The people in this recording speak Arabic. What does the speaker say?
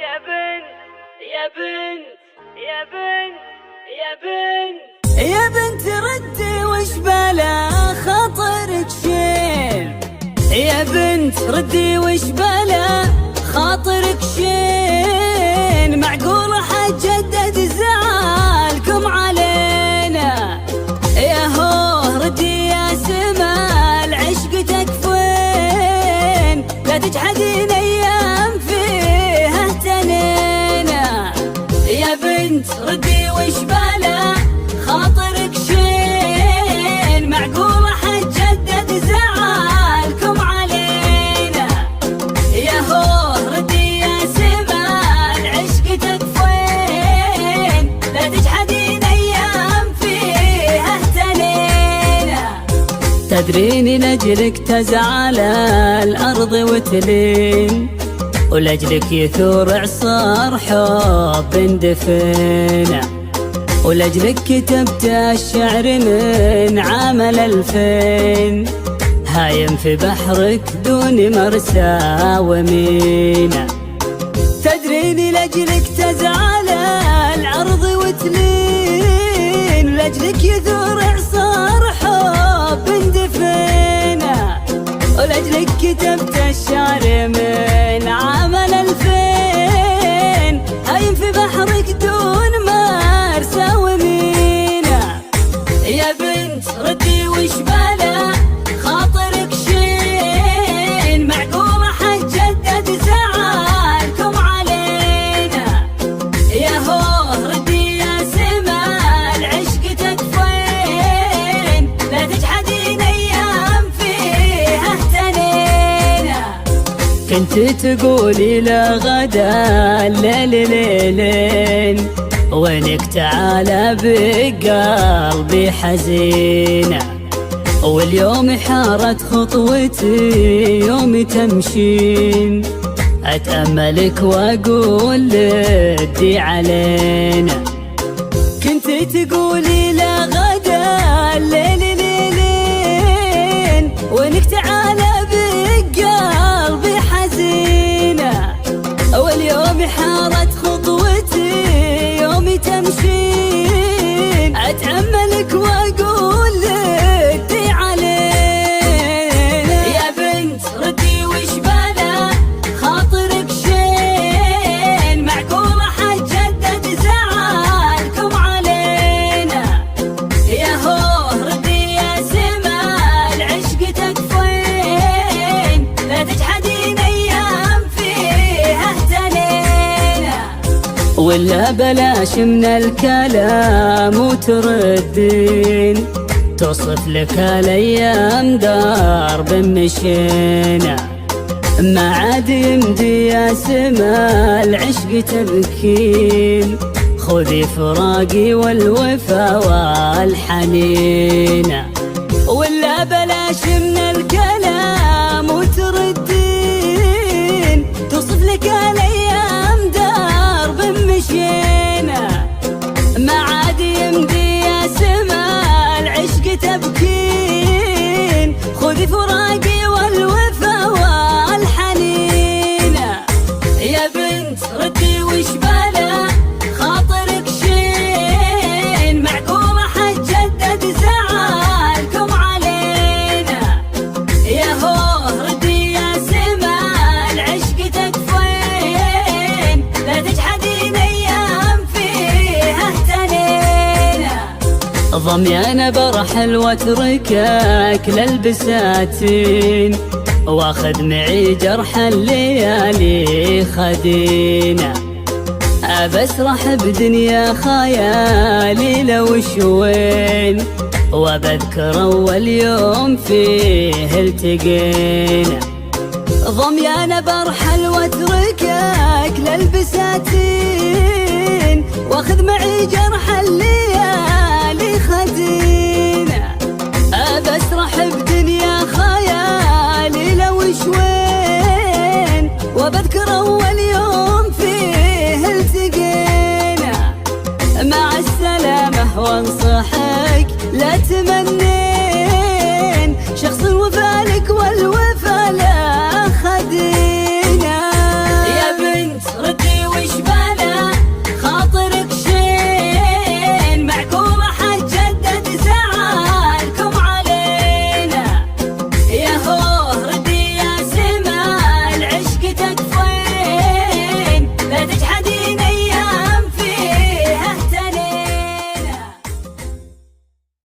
يا بنت يا بنت يا بنت يا بنت يا بنت ردي وش بلا خاطرك شين. يا بنت ردي وش بلا خاطرك شين. معقول حجدد زعلكم علينا. يا هو ردي يا سما العشق تكفين. لا تجحدين ايام فيها اهتنينا. يا بنت ردي وش بلا خاطرك شين. معقول حجدد زعلكم علينا. يا هو ردي يا سما العشق تكفين. لا تجحدين ايام فيها اهتنينا. تدريني لاجلك تزعل الارض وتلين. ولاجلك يثور اعصار حب اندفينا. ولاجلك كتبت الشعر من عام 2000. هايم في بحرك دون مرسى ومينا. تدريني لاجلك تزعل الارض وتلين. لاجلك يثور اعصار حب اندفينا. ولاجلك كتبت الشعر من عام 2000. هايم في بحرك دون مرسى ومينا. يا بنت ردي وش بلا خاطرك شين. معقول حجدد زعلكم علينا. يا هو ردي يا سما العشق تكفين. لا تجحدين ايام فيها اهتنينا. كنت تقولي لا غدا الليل ليلين. وينك تعالى بقلبي حزينة. واليوم حارت خطوتي يوم تمشين. أتأملك وأقول لدي علينا. كنت تقولي لا غدا الليل ليلين. وينك تعالى بقلبي حزينة. واليوم حارت خطوتي يوم تمشين. أتأملك وأقول لدي علينا. يا بنت ردي وش بلا خاطرك شين. معقول حجدد زعلكم علينا. يا هو ردي يا سما العشق تكفين. لا تجحدين ايام فيها اهتنينا. ولا بلاش من الكلام وتردين. توصف لك الايام درب مشينا. ما عاد يمدي يا سما العشق تبكين. خذي فراقي والوفا والحنينة. ولا بلاش من الكلام وتردين. توصف لك الايام درب مشينا. ما عاد يمدي يا سما العشق تبكين. خذي فراقي والوفا والحنينة. يا بنت ردي وش بلا خاطرك شين. معقول حجدد زعلكم علينا. يا هو ردي يا سما العشق تكفين. لا تجحدين ايام فيها اهتنينا. ضميانة برحل واتركك للبساتين. واخذ معي جرح الليالي خدينا. أبسرح بدنيا خيالي لو شوين. وبذكر أول يوم فيه التقينا. ضميانة برحل واتركك للبساتين. واخذ معي جرح الليالي